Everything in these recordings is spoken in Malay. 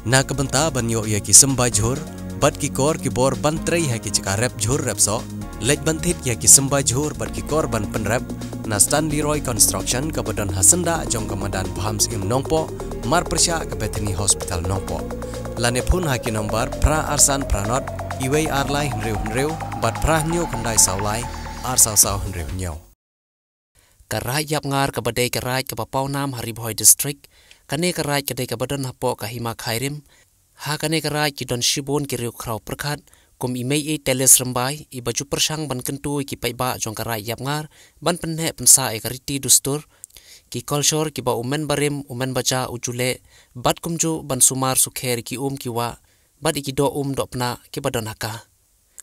Na kebenta banyo ia ki sembah jhur, bat ki kor ki bor bantrai hai ki cika rap jhur rap so, lej bantit ia ki sembah jhur bat ki kor ban penrap, na Stanley Roy Construction kebadan Hasenda jong Kamadan Phams im Nongpo, mar persya ke Bethany Hospital Nongpo. Lane pun haki nombar pra arsan pranot, iwei arlai henreu, bat pra nyo kendai saulai, arsau henreu nyo. Karai yap ngar ke badai karai ke Papau Nam Hariboy District, kane karai ke dai ke badan hapo ke Hima Khairim, ha kane karai ki don shibon ki riu krau perkat, kum imei e teles rembai, i baju persang ban kentu ki paiba jong karai yap ngar, ban penhe pensa e kariti dustur, ki kolshor ki ba umen barim, umen baca ujule, bat kumju ban sumar sukher ki ki wa, bat iki do do pna ki badan haka.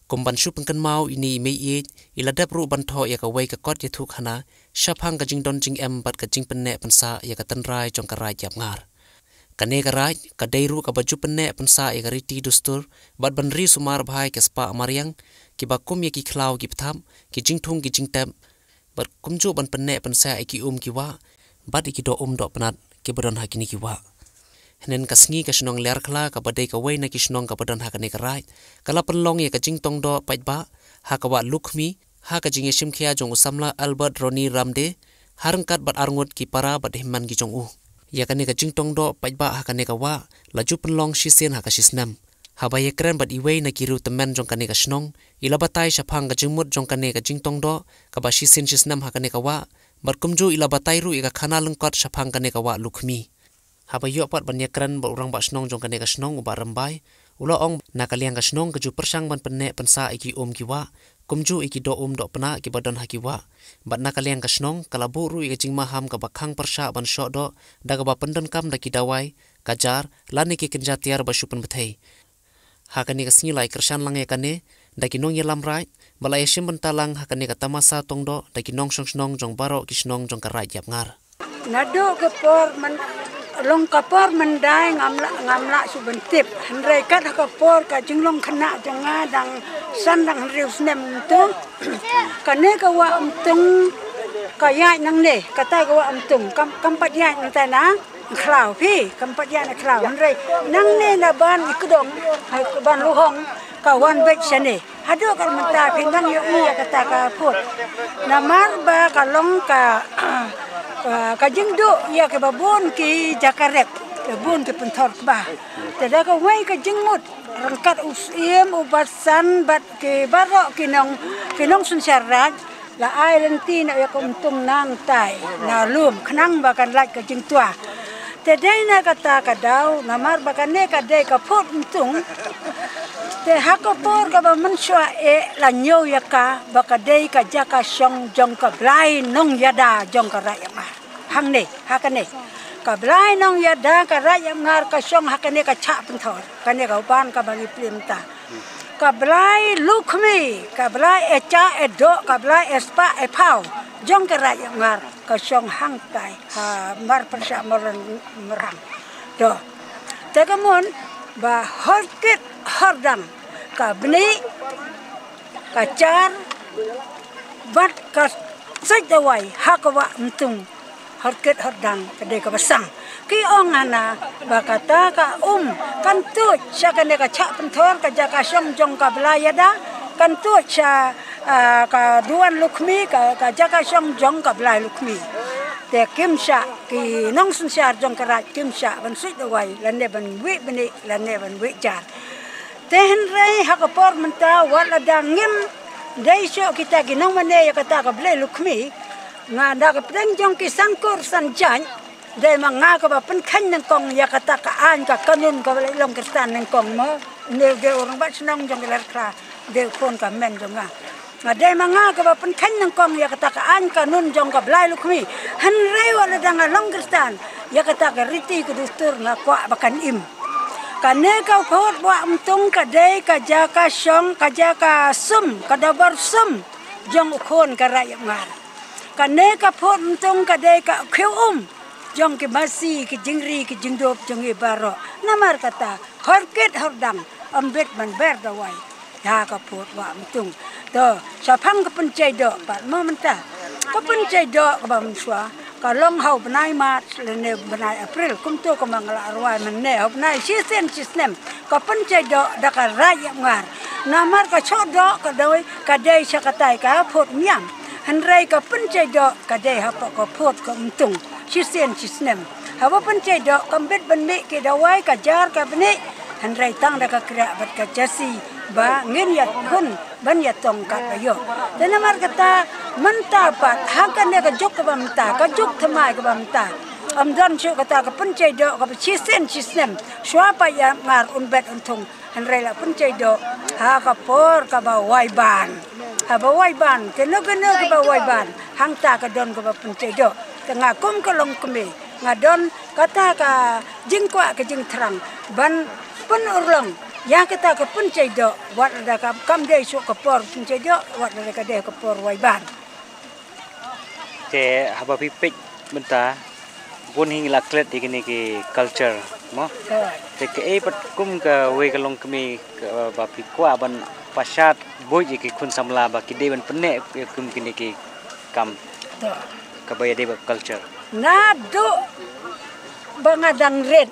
Kum ban shu pengken mau ini imei e, iladap ru ban tho ya ka wei ka kot ya thuk hana, syapang ka jing don jing em bat ka jing penne pensa ya ka tenrai jong karai yap ngar. Kane karai ka deiru ka baju penne pensa ya ka riti dustur, bat ban ri sumar bhai ke spa amariang, ki ba kum ya ki khlau ki ptham, ki jing thung ki jing tem, bat kumju ban penne pensa ki ki wa, bat iki do do penat ki badan hakini ki wa. Henen kasngi ka snong ler khla ka badai ka wei na ki snong ka badan hakane karai, kala penlong ya ka jing tong do pait ba, ha ka wa lukmi, ha ka jing yeshim khia jong usamla Albert Roni Ramde, harangkat bat arngut ki para bat himman ki jong u. Ya kane ka jing tong do pait ba ha kane ka wa, laju penlong shisen ha ka shisnam. Ha ba yekren bat iwei na ki ru temen jong kane ka snong, ila batai syapang ka jingmut jong kane ka jing tong do, ka ba shisen shisnam ha kane ka wa, bat kumju ila batai ru ika khana lengkot syapang kane ka wa lukmi. Haba yo pat ban yakran ba urang ba snong jong kane ka snong uba rambai ulo ong na kaliang ka snong ka ju persang ban penne pensa iki ki wa kumju iki do do pna ki badan haki wa bat na kaliang ka snong kalabu ru iki jing maham ka bakhang persha ban sho do daga ba pendan kam da ki dawai kajar lani ki kenja tiar ba shupen bethei ha kane ka snilai kersan lang ya kane da ki nong yelam rai bala yeshim ban talang ha kane ka tamasa tong do da ki nong snong jong baro ki snong jong ka rai yap ngar nado ke por man long kapor mendai ngamla subentip hendrai kat kapor ka jinglong khana janga dang sandang rius nem tu kane ka wa umtung ka yai nang le kata ka wa umtung kampat yai nang tana khlau phi kampat yai na khlau hendrai nang ne na ban ikdong hai ban luhong ka wan bet sane hado ka menta pindang yo ya kata ka put namar ba ka long ka kajing do ya ke babon ki jakarep babon ke pentor ba tada ka wai kajing mut rangkat usim ubasan bat ke barok kinong sunsarat la ai lenti na ya kumtum nang tai na lum khnang ba kan lak kajing tua tada na kata kadau namar ba kan ne ka dei ka phot untung te hakopor ka ba manswa e la nyo ya ka ba ka dei ka jaka song jong ka blai nong yada jong ka raya ma hang ne hakane ka blai nong yada ka raya ngar ka song hakane ka cha penthor kane ka ban ka bangi plimta ka blai lukmi ka blai e cha e do ka blai e spa e pau jong ka raya ngar ka song hang tai ha mar persya merang do tegamon ba horkit hordam ka bni ka char bat ka sajdawai hakwa untung horkit hordam kade ka basang ki ongana bakata ka kan tu syakane ka chak penthor ka jaka syong jong ka belayada kan tu cha ka duan lukmi ka jaka syong jong ka belai lukmi te kimsha ki nong sunsyar jong karat kimsha ban sajdawai lande ban wi bni lande ban wi jar tehen rei hakapor menta wala dangim dai syo kita ginong mane ya kata ka ble lukmi nga da ka peng jong ki sangkur sanjan dai manga ka ba pen khan nang kong ya kata ka an ka kanun ka ble long kristan nang kong mo ne ge orang ba snong jong ler kra de kon ka men jong nga dai manga ka ba pen khan nang kong ya kata ka an kanun jong ka ble lukmi han rei wala dang long kristan ya kata ka riti ku dustur nga kwa bakan im kane ka phot wa umtung ka dei ka jaka syong ka jaka sum ka dabar sum jong khon ka raya ngar kane ka phot umtung ka dei ka khiu jong ke masi ke jingri ke jingdop jong e baro namar kata horkit hordam ambet man ber dawai ya ka phot wa umtung to sapang ka pencai do pat mo menta ka pencai do ka ba mswa long hau benai Mac lene benai April kum tu ko mangla arwai menne hau benai sisen sisnem ka pencai do da ka raya ngar namar ka chodo ka doi ka dei sakatai ka phot miam hanrei ka pencai do ka dei ha ko phot ko untung sisen sisnem hawa pencai do kambet benni ke dawai ka jar ka beni hanrei tang da ka kra bat ka jasi ba ngin ya hun ban ya tong ka yo denamar kata menta pat hakan ne ka jok ka bamta ka jok thamai ka bamta amdan chu kata ka pencai do ka sisen sisnem shwa pa ya ngar un bet untung hanrei la pencai do ha ka por ka ba wai ban ha ba wai ban ke no ka ba wai ban hang ta ka don ka ba pencai do tengah kum ka long kemi ngadon kata ka jingkwa ka jing terang ban pun urlong ya kita ke pencai do wat ada ka kam dei su ka por pencai do wat ada ka dei ka por wai ban te haba pipik benta pun hing la klet ikini ki culture mo te ke e pat kum ka we ka long kemi ba pikwa ban pasat boy ki kun samla ba ki de ban penne kum kini ki kam ka ba de ba culture na do bangadang red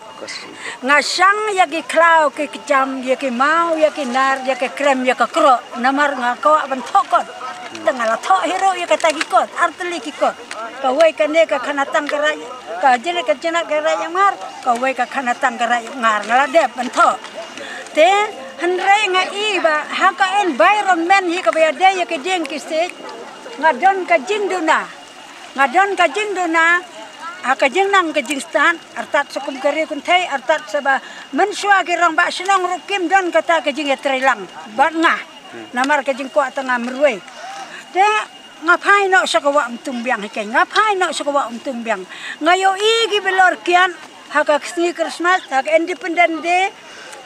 ngasang ya ki klau ki jam ya ki mau ya ki nar ya ki krem ya ka kro namar ngako ban thokot tengah la tho hero ya ka tagi kot arteli ki kot ka wei ka ne ka khanatang ka rai ka jene ka jena ka rai ngar ka wei ka khanatang ka rai ngar ngala dep ban tho te hanrei nga i ba ha ka environment hi ka ba de ya ki jeng ki se ngadon ka jinduna ngadon ka jinduna aka jeng nang ke jing stan artat sukum kare kun thai artat saba mensua ke rang ba senang rukim don kata ke jing etrelang bat nga namar ke jing kwa tengah merwe te ngapai no sakawa untung biang ke ngapai no sakawa untung biang ngayo igi belor kian haka sni Christmas haka independent day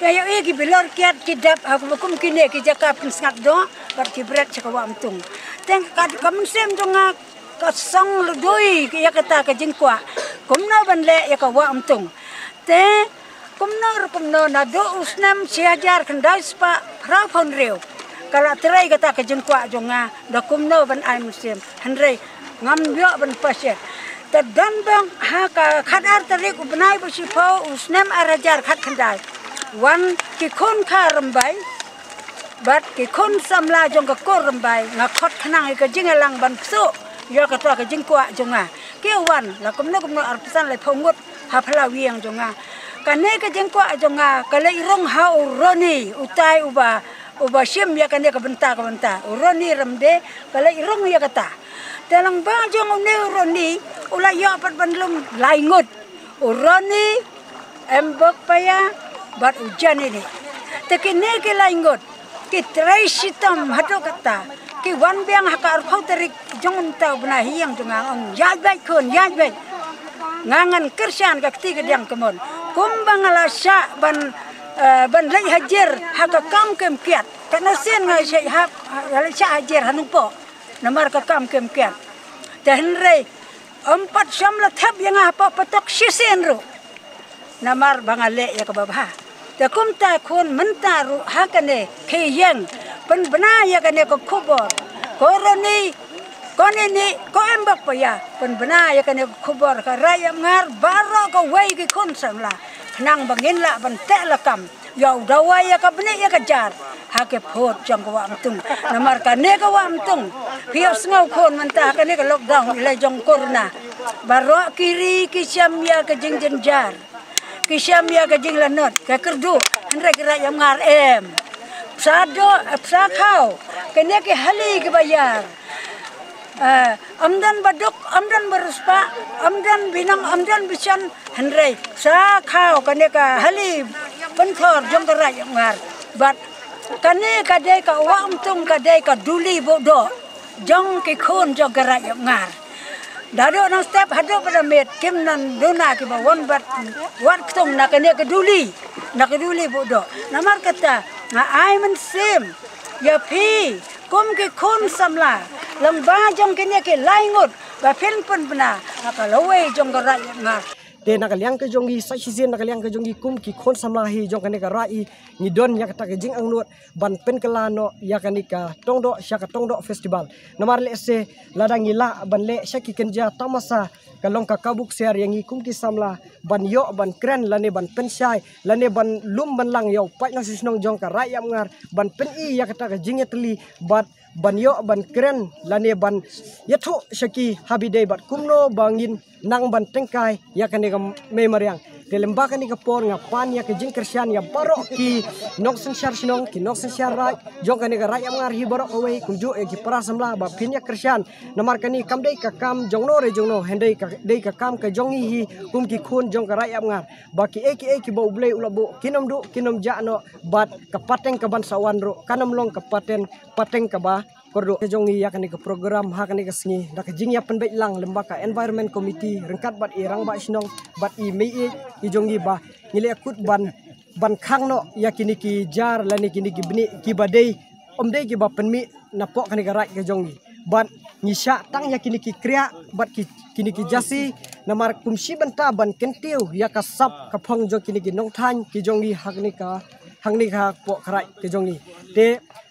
ngayo igi belor kiat kidap haka bukum kine ki jaka pinsngat do bar ki bret sakawa untung teng kad kamsem donga ka sang ludoi ya kata ka jingkwa kumno banle ya ka wa untung te kumno na do usnam siajar kendai spa pra phon reu kala terai kata ka jingkwa jonga da kumno ban ai muslim hanrei ngam yo ban pasye te dan bang ha ka khadar tarik ubnai bu sipo usnam arajar khat kendai wan ki khon kha rambai bat ki khon samla jong ka kor rambai nga khot khnang ka jingalang ban su ya kata ka jingkwa jonga ke wan la kumno arpisan le phongut ha phala wiang jonga kane ka jingkwa jonga kale irong ha uroni utai uba sim ya kane ka benta uroni ramde kale irong ya kata dalang ba jong ne uroni ula ya pat bandlum laingut uroni embok paya bat ujan ini tekine ke laingut ki trai sitam hado kata ki wan biang hakar phau tarik jongun tau bna hiang jonga ong ya bai khon ya bai ngangan kersian ka ti gedang kemon kumbang ala sya ban lai hajer haka kam kem kiat kana sen ngai sai ha sya hajer hanupo namar ka kam kem kiat dan rei 4 jam la thap yang apa patok sisen ru namar bangale ya ka babha ta kum ta khon mentaru hakane ke yang pen bena ya kane ko khubor koroni koneni ko embak pa ya pen bena ya kane ko khubor ka raya ngar baro ko wei ki kon samla nang bangin la ban te la kam ya dawai ya ka bene ya ka jar ha ke phot jang ko wa mtung namar ka ne ka wa mtung pios ngau khon menta kane ka lockdown ile jong corona baro kiri ki syam ya ka jing jar ki syam ya ka jing lanot ka kerdu andre kira ya ngar em Sado, kau, kena ke hali ke bayar. Amdan baduk, amdan beruspa, amdan binang, amdan bisan henrei. Kau kena ke hali bentor jong kerai ngar. But kene kadai ka wang tung kadai ka duli bodo jong ke khon jong kerai ngar. Dado nang step hado pada met kim nan dona ke bawon bat wat tung nak kene ke duli bodo. Namar kata nga ai man sim ya pi kum ke khon samla lang ba jong kene ke laingut ba pen pun bna ka lawai jong ga ra nga te nakaliang ke jongi sa season nakaliang ke jongi kum ki khon samlahi jong kane ka rai ni don yak ta ke jing angnut ban pen kelano yakanika tongdo syaka tongdo festival namar le se ladang ila ban le syaki kenja tamasa kalong ka kabuk siar yang kum ki samla ban yo ban kren lane ban pen syai lane ban lum ban lang yo pai na sisnong jong ka rai ngar ban pen i yak ta ke jing teli ban yo ban kren lane ban yatho syaki habide bat kumno bangin nang ban tengkai yakane ka memariang delemba kani ka por nga pan ya ke jing kersian ya baro ki nok sensyar sinong ki nok sensyar rai jong kani ka rai ngar hi baro away kumju e ki para samla ba pin ya kersian namar kani kam dei ka kam jongno re jongno hendei ka dei ka kam ka jongi hi kum ki khun jong ka rai ngar ba ki e ki bo ble ulabu kinom ja no bat ka pateng ka ban sawan ro kanam long ka pateng ka ba kordo jongi yakani ke program hakani ke singi dak jing ya penbait lang lembaga environment committee rengkat bat irang ba sinong bat i mei i jongi ba ngile akut ban khang no yakini ki jar lani kini ki bni ki badei omdei ki ba penmi napok kani garai ke jongi ban nyisha tang yakini ki kriya bat ki kini ki jasi namar kumsi banta ban kentiu yakasap kapong jo kini ki nongthan ki jongi hakni ka po karai ke jongi te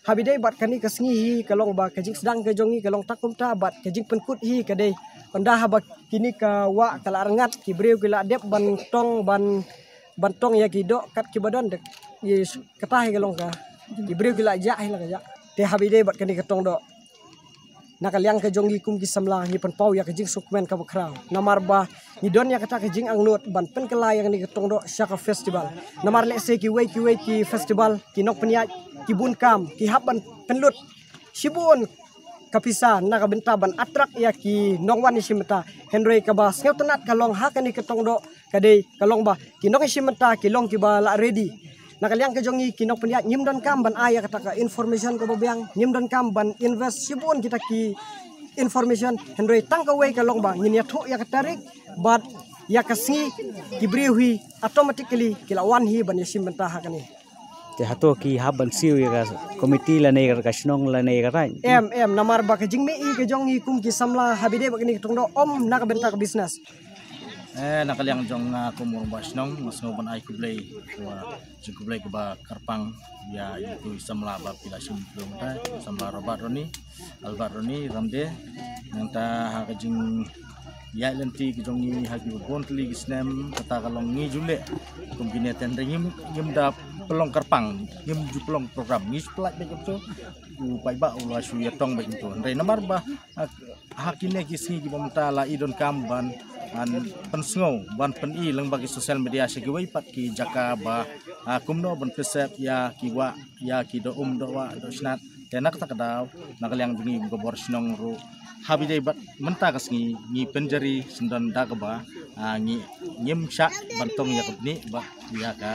habidai bat kani kasngi hi kalong ba kajing sedang ke jongi kalong takumta bat kajing penkut hi kadai onda haba kini ka wa kala rangat ki breu kila dep ban tong ya ki do kat ki badon dek ye katah kalong ka ki breu kila ja hi la ka ja te habidai bat kani ka tong do nakaliang ke jongi kum ki samla ni pen pau ya kajing sukmen ka bakrau namar ba ni don ya kata kajing angnut ban pen kala yang ni ketong do syaka festival namar le se ki wei ki festival ki nok peniat ki bun kam ki haban penlut sibun kapisa na ka benta ban atrak ya ki nongwan isimta henry ka ba sngeu tenat kalong hakani ketong do kadai kalong ba ki nok isimta ki long ki ba la ready nakaliang ke jongi kinok peniat nyim dan kam ban aya kata ka information ko babiang nyim dan kam ban invest sibun kita ki information henry tang ka wei kalong ba nyin ya tho ya katarik bat ya kasi ki briwi automatically kilawan hi ban yasim benta hakani te hato ki haban siu ya komiti la nei ka snong la nei ka rai em namar ba ka jingme i ke jongi kum ki samla habide ba kini tongdo om na ka benta ka business nakaliang jong kumur basnong masno ban ai kublai kublai ko ba karpang ya itu samla ba pila sim kilometer samla robat roni albat roni ramde nanta ha kajing ya lenti ki jongi ha ki bon tli gisnem kata kalong ngi jule kombine ten ringim da pelong karpang ngim ju pelong program ngi plat be to pai ba ulah su ya tong be to ndai namar ba hakine ki singi ki bomta la idon kamban an pensngo ban pen i lang bagi sosial media segi wai pat ki jaka ba kumno ban pesep ya ki wa ya ki do do wa do snat tenak tak daw nakaliang dungi gobor sinong ru habide bat menta kasngi ni penjari sendan dagba ngi nyem syak bantong ya kebni ba ya ka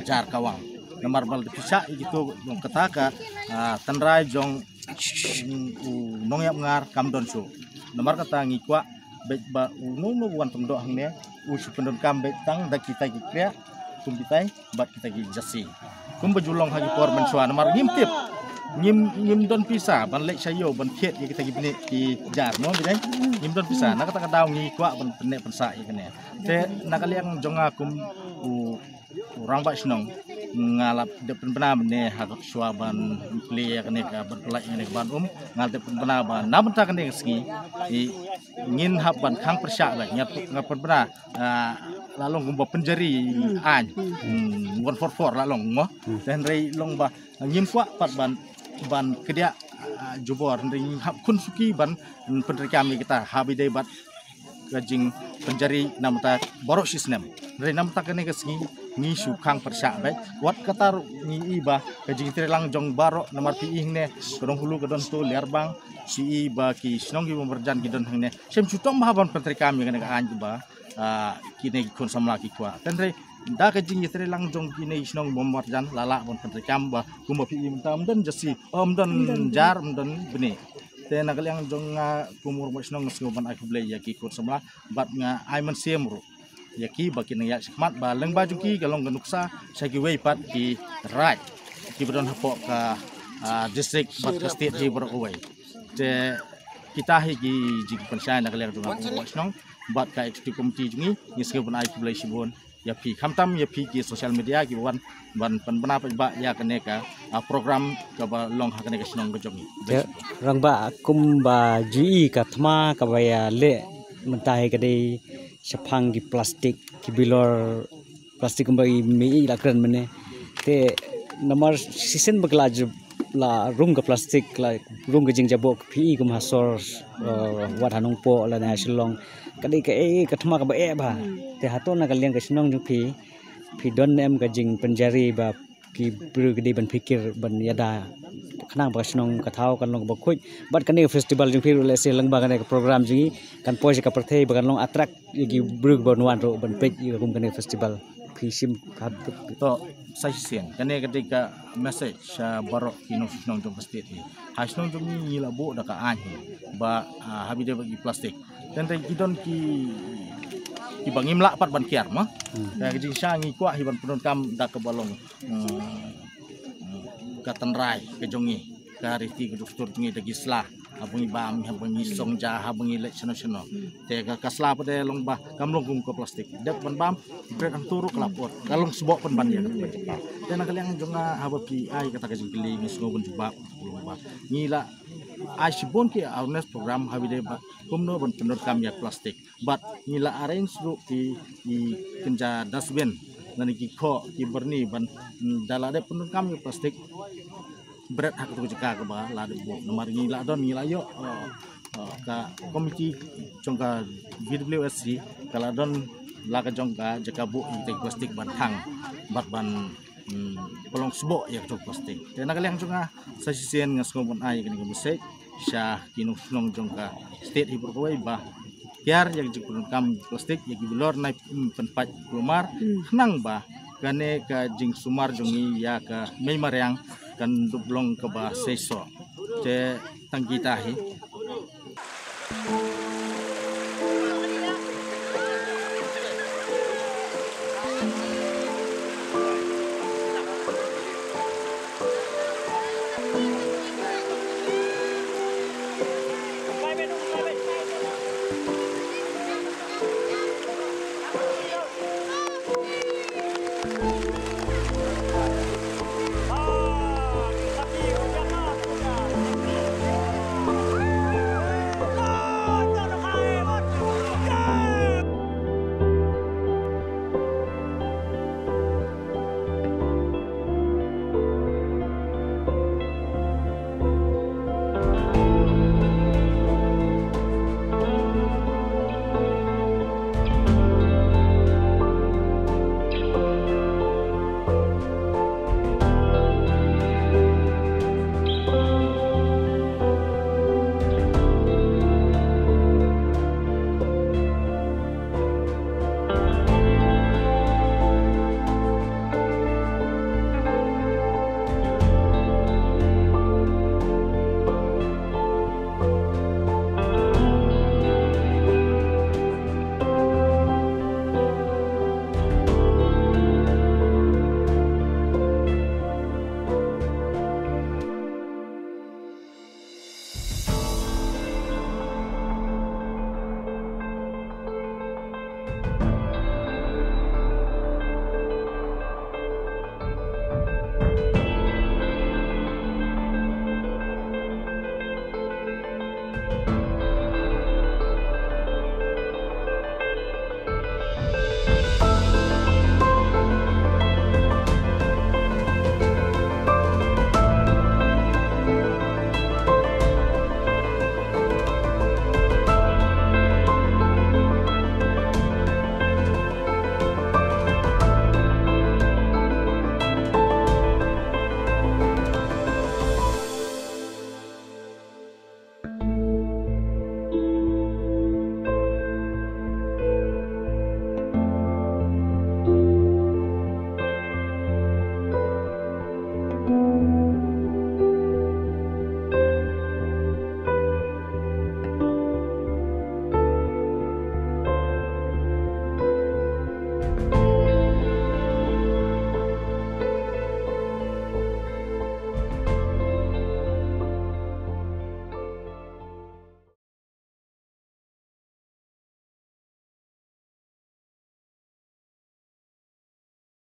jar kawang namar bal pisah gitu dong ketaka tenrai jong nong yap ngar kamdon su namar kata ngi kwa bet ba no wan tongdo hangne usu pendon kam bet tang da kita ki kria kum bitai bat kita ki jasi kum bajulong hagi por mensuan namar ngimtip ngim don pisa ban lek sayo ban phet ya kita ki bne ki jar no bidai ngim don pisa nak kata daw ngi kwa ban penek pensa ya kene te nakaliang jonga kum orang ba snong ngalap depan pena ne hak suaban play kene ka ban pelak ne ban ngal depan pena ban nam ta kene ski ngin hab ban khang persyak la nyat ngapan pena lalong gumba penjari an 144 lalong mo dan rei long ba ngim kwa pat ban kedia jubor ring hab kun suki ban penrekam kita habide bat gajing penjari namta borok sistem rei namta kene ski ni sukang persyak baik wat katar ni iba kajing trelang jong barok nomor pi ne kedong hulu kedon tu liar bang si iba ki snong ki berjan ki don ne sem cutong mahaban pentri kami kene ka anj ba kine kon samla ki kwa tenre da kajing trelang jong kine snong bom berjan lala bon pentri kam ba kumba pi imtam dan jasi dan jar dan bene te nakaliang jong kumur mo snong ngoban aku blay ya ki kon samla bat nga aiman semru yaki baki nang yak sikmat ba leng baju ki galong ganuksa sagi wei pat ki right ki bedon hapok ka district bat ka state ji bro wei te kita hi ki jig pensai nak lek dunga wasnong bat ka executive committee jungi ngiske ban ai kublai sibon ya pi khamtam ya pi ki social media ki ban bana ba ya kaneka program ka ba long ha kaneka sinong ka jongi rang ba kum ba ji ka thma ka ba ya le mentai ka dei sapang ki plastik ki bilor plastik kum ba mi la kran mane te nomor season bagla la rung ka plastik la rung ka jing jabok pi kum hasor wat hanung po la na silong kadai ka ka thma ka ba ba te haton na ka liang ka sinong ju pi don em ka jing penjari ba ki bru gede ban fikir ban yada khnang ba sinong ka thau kan long ba khoi bat kan festival jing phi le se lang ba kan program ji kan poi ka perthei ba kan long attract gi bru ban wan ro ban pek gi kum kan festival phi sim ka to sai sian kane ketika message sa barok kino sinong jong state ni hasnong jong ni la bo da ka anhi ba habide bagi plastik dan kita ki bangim la pat ban kiar mah ka jing sha ngi kwa hi ban punon kam da ka balong ka tanrai ke jongi ka riti ke doktor ngi da gisla abang bam abang song ja abang le chano te ka kasla pade long ba kam long kum ko plastik dak ban bam brek ang turu kelapot kalong sebok pen ban ya dan kalian jonga habapi ai kata ka jing pili ngi sno ban ba ngila Asibon ki awareness program habide ba kumno ban penur kam ya plastik but ngila arrange ru ki kenja dustbin nani ki kho ki berni ban dalade penur kam ya plastik berat hak tu jeka ke ba la de bo nomor ngila don ngila yo ka komiti jongka BWSC kala don la ka jongka jeka bu te plastik ban thang bat ban pelong sebok ya tu plastik dan kalian juga sasisian ngasngobon ai kini musik syah kinung nong jongka state hi berkoi bah biar yang jikun kam plastik yang bilor naik penpat kelumar nang bah kane ka jing sumar jongi ya ka mei maryang kan dublong ke bah seso te tangkita hi